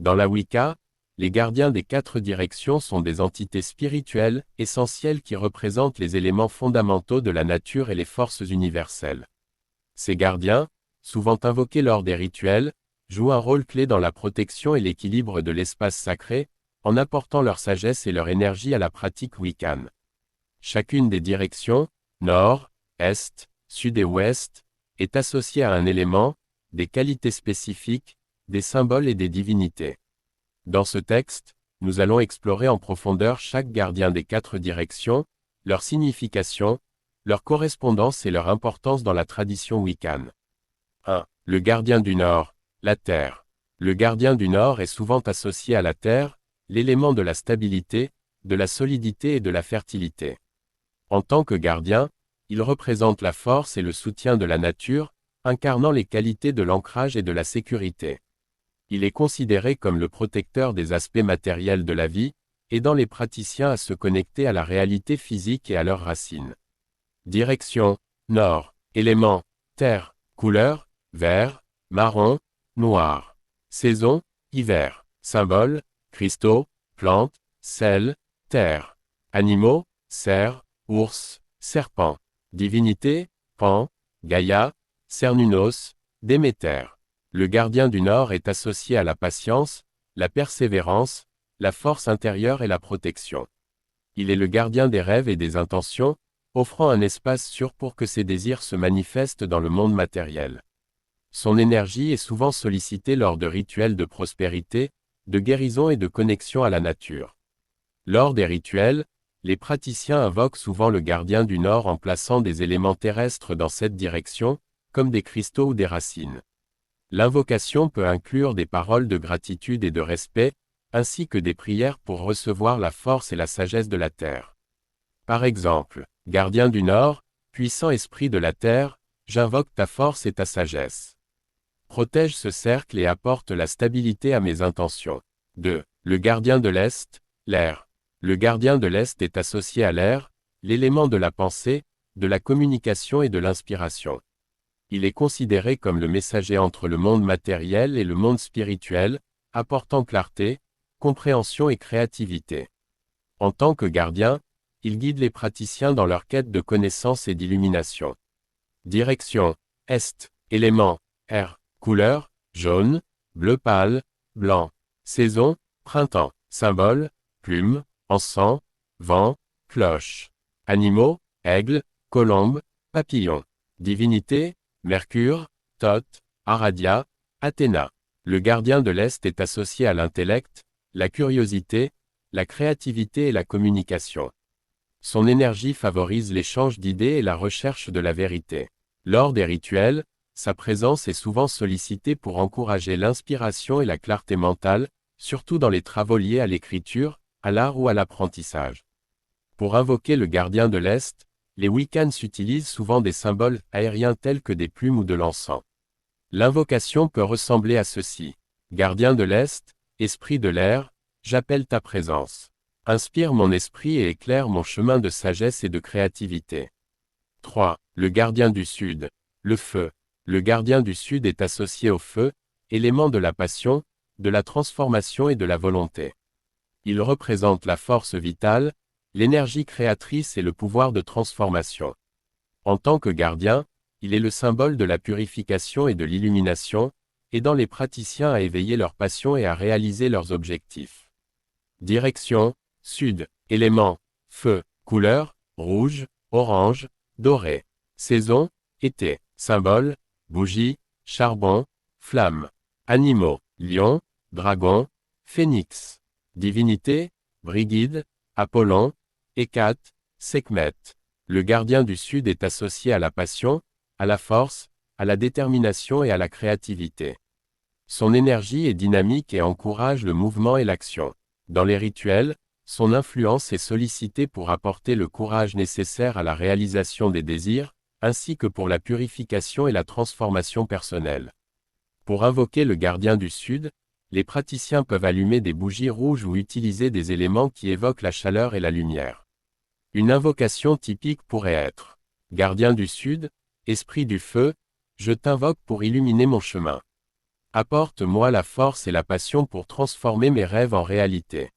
Dans la Wicca, les gardiens des 4 directions sont des entités spirituelles, essentielles qui représentent les éléments fondamentaux de la nature et les forces universelles. Ces gardiens, souvent invoqués lors des rituels, jouent un rôle clé dans la protection et l'équilibre de l'espace sacré, en apportant leur sagesse et leur énergie à la pratique wiccane. Chacune des directions, nord, est, sud et ouest, est associée à un élément, des qualités spécifiques, des symboles et des divinités. Dans ce texte, nous allons explorer en profondeur chaque gardien des 4 directions, leur signification, leur correspondance et leur importance dans la tradition wiccane. 1. Le gardien du Nord, la Terre. Le gardien du Nord est souvent associé à la Terre, l'élément de la stabilité, de la solidité et de la fertilité. En tant que gardien, il représente la force et le soutien de la nature, incarnant les qualités de l'ancrage et de la sécurité. Il est considéré comme le protecteur des aspects matériels de la vie, aidant les praticiens à se connecter à la réalité physique et à leurs racines. Direction, Nord, élément, terre, couleur, vert, marron, noir. Saison, hiver. Symbole, cristaux, plantes, sel, terre. Animaux, cerf, ours, serpent. Divinité, Pan, Gaïa, Cernunnos, Déméter. Le gardien du Nord est associé à la patience, la persévérance, la force intérieure et la protection. Il est le gardien des rêves et des intentions, offrant un espace sûr pour que ses désirs se manifestent dans le monde matériel. Son énergie est souvent sollicitée lors de rituels de prospérité, de guérison et de connexion à la nature. Lors des rituels, les praticiens invoquent souvent le gardien du Nord en plaçant des éléments terrestres dans cette direction, comme des cristaux ou des racines. L'invocation peut inclure des paroles de gratitude et de respect, ainsi que des prières pour recevoir la force et la sagesse de la terre. Par exemple, gardien du Nord, puissant esprit de la terre, j'invoque ta force et ta sagesse. Protège ce cercle et apporte la stabilité à mes intentions. 2. Le gardien de l'Est, l'air. Le gardien de l'Est est associé à l'air, l'élément de la pensée, de la communication et de l'inspiration. Il est considéré comme le messager entre le monde matériel et le monde spirituel, apportant clarté, compréhension et créativité. En tant que gardien, il guide les praticiens dans leur quête de connaissance et d'illumination. Direction, Est, élément, air, couleur, jaune, bleu pâle, blanc. Saison, printemps. Symbole, plume, encens, vent, cloche. Animaux, aigle, colombe, papillon. Divinité, Mercure, Thoth, Aradia, Athéna. Le gardien de l'Est est associé à l'intellect, la curiosité, la créativité et la communication. Son énergie favorise l'échange d'idées et la recherche de la vérité. Lors des rituels, sa présence est souvent sollicitée pour encourager l'inspiration et la clarté mentale, surtout dans les travaux liés à l'écriture, à l'art ou à l'apprentissage. Pour invoquer le gardien de l'Est, les Wiccans utilisent souvent des symboles aériens tels que des plumes ou de l'encens. L'invocation peut ressembler à ceci. Gardien de l'Est, esprit de l'air, j'appelle ta présence. Inspire mon esprit et éclaire mon chemin de sagesse et de créativité. 3. Le gardien du Sud, le feu. Le gardien du Sud est associé au feu, élément de la passion, de la transformation et de la volonté. Il représente la force vitale, l'énergie créatrice et le pouvoir de transformation. En tant que gardien, il est le symbole de la purification et de l'illumination, aidant les praticiens à éveiller leur passion et à réaliser leurs objectifs. Direction, Sud, élément, feu, couleur, rouge, orange, doré. Saison, été. Symbole, bougie, charbon, flamme. Animaux, lion, dragon, phénix. Divinité, Brigide, Apollon, Hécate, Sekhmet. Le gardien du Sud est associé à la passion, à la force, à la détermination et à la créativité. Son énergie est dynamique et encourage le mouvement et l'action. Dans les rituels, son influence est sollicitée pour apporter le courage nécessaire à la réalisation des désirs, ainsi que pour la purification et la transformation personnelle. Pour invoquer le gardien du Sud, les praticiens peuvent allumer des bougies rouges ou utiliser des éléments qui évoquent la chaleur et la lumière. Une invocation typique pourrait être « Gardien du Sud, esprit du feu, je t'invoque pour illuminer mon chemin. Apporte-moi la force et la passion pour transformer mes rêves en réalité.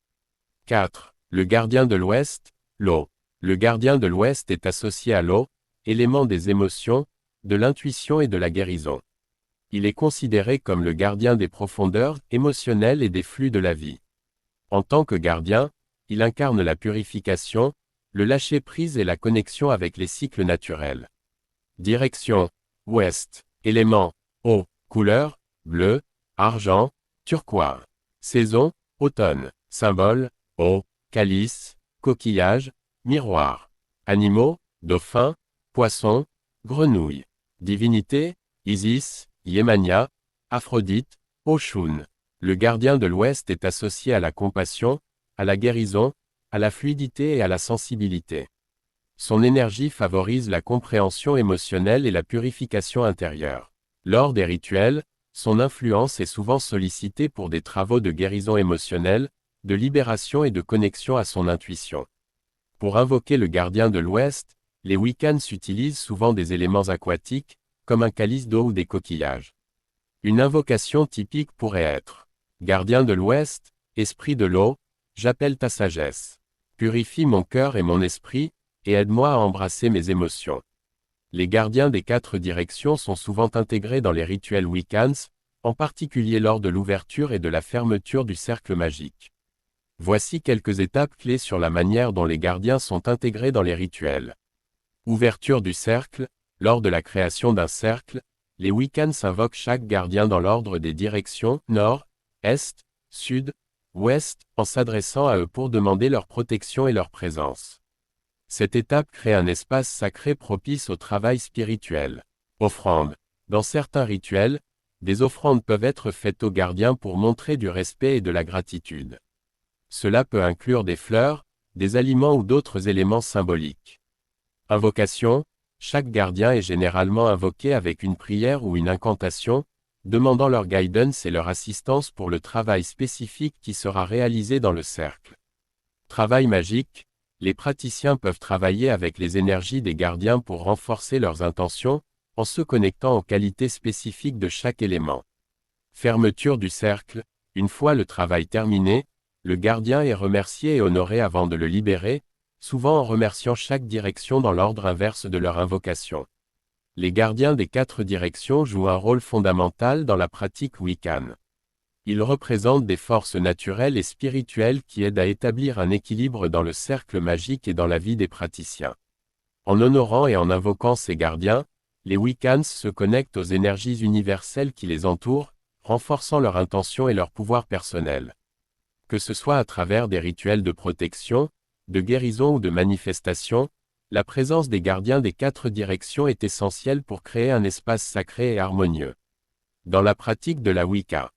4. Le gardien de l'Ouest, l'eau. Le gardien de l'Ouest est associé à l'eau, élément des émotions, de l'intuition et de la guérison. Il est considéré comme le gardien des profondeurs émotionnelles et des flux de la vie. En tant que gardien, il incarne la purification, le lâcher-prise et la connexion avec les cycles naturels. Direction, ouest. Éléments, eau. Couleur, bleu, argent, turquoise. Saison, automne. Symbole, eau, calice, coquillage, miroir. Animaux, dauphin, poisson, grenouille. Divinité, Isis, Yemania, Aphrodite, Oshun. Le gardien de l'Ouest est associé à la compassion, à la guérison, à la fluidité et à la sensibilité. Son énergie favorise la compréhension émotionnelle et la purification intérieure. Lors des rituels, son influence est souvent sollicitée pour des travaux de guérison émotionnelle, de libération et de connexion à son intuition. Pour invoquer le gardien de l'Ouest, les Wiccans utilisent souvent des éléments aquatiques, comme un calice d'eau ou des coquillages. Une invocation typique pourrait être « Gardien de l'Ouest, esprit de l'eau, j'appelle ta sagesse. Purifie mon cœur et mon esprit, et aide-moi à embrasser mes émotions. » Les gardiens des 4 directions sont souvent intégrés dans les rituels Wiccans, en particulier lors de l'ouverture et de la fermeture du cercle magique. Voici quelques étapes clés sur la manière dont les gardiens sont intégrés dans les rituels. Ouverture du cercle. Lors de la création d'un cercle, les Wiccans invoquent chaque gardien dans l'ordre des directions, nord, est, sud, ouest, en s'adressant à eux pour demander leur protection et leur présence. Cette étape crée un espace sacré propice au travail spirituel. Offrande. Dans certains rituels, des offrandes peuvent être faites aux gardiens pour montrer du respect et de la gratitude. Cela peut inclure des fleurs, des aliments ou d'autres éléments symboliques. Invocation. Chaque gardien est généralement invoqué avec une prière ou une incantation, demandant leur guidance et leur assistance pour le travail spécifique qui sera réalisé dans le cercle. Travail magique. Les praticiens peuvent travailler avec les énergies des gardiens pour renforcer leurs intentions, en se connectant aux qualités spécifiques de chaque élément. Fermeture du cercle. Une fois le travail terminé, le gardien est remercié et honoré avant de le libérer, souvent en remerciant chaque direction dans l'ordre inverse de leur invocation. Les gardiens des 4 directions jouent un rôle fondamental dans la pratique Wiccan. Ils représentent des forces naturelles et spirituelles qui aident à établir un équilibre dans le cercle magique et dans la vie des praticiens. En honorant et en invoquant ces gardiens, les Wiccans se connectent aux énergies universelles qui les entourent, renforçant leur intention et leur pouvoir personnel. Que ce soit à travers des rituels de protection, de guérison ou de manifestation, la présence des gardiens des 4 directions est essentielle pour créer un espace sacré et harmonieux. Dans la pratique de la Wicca,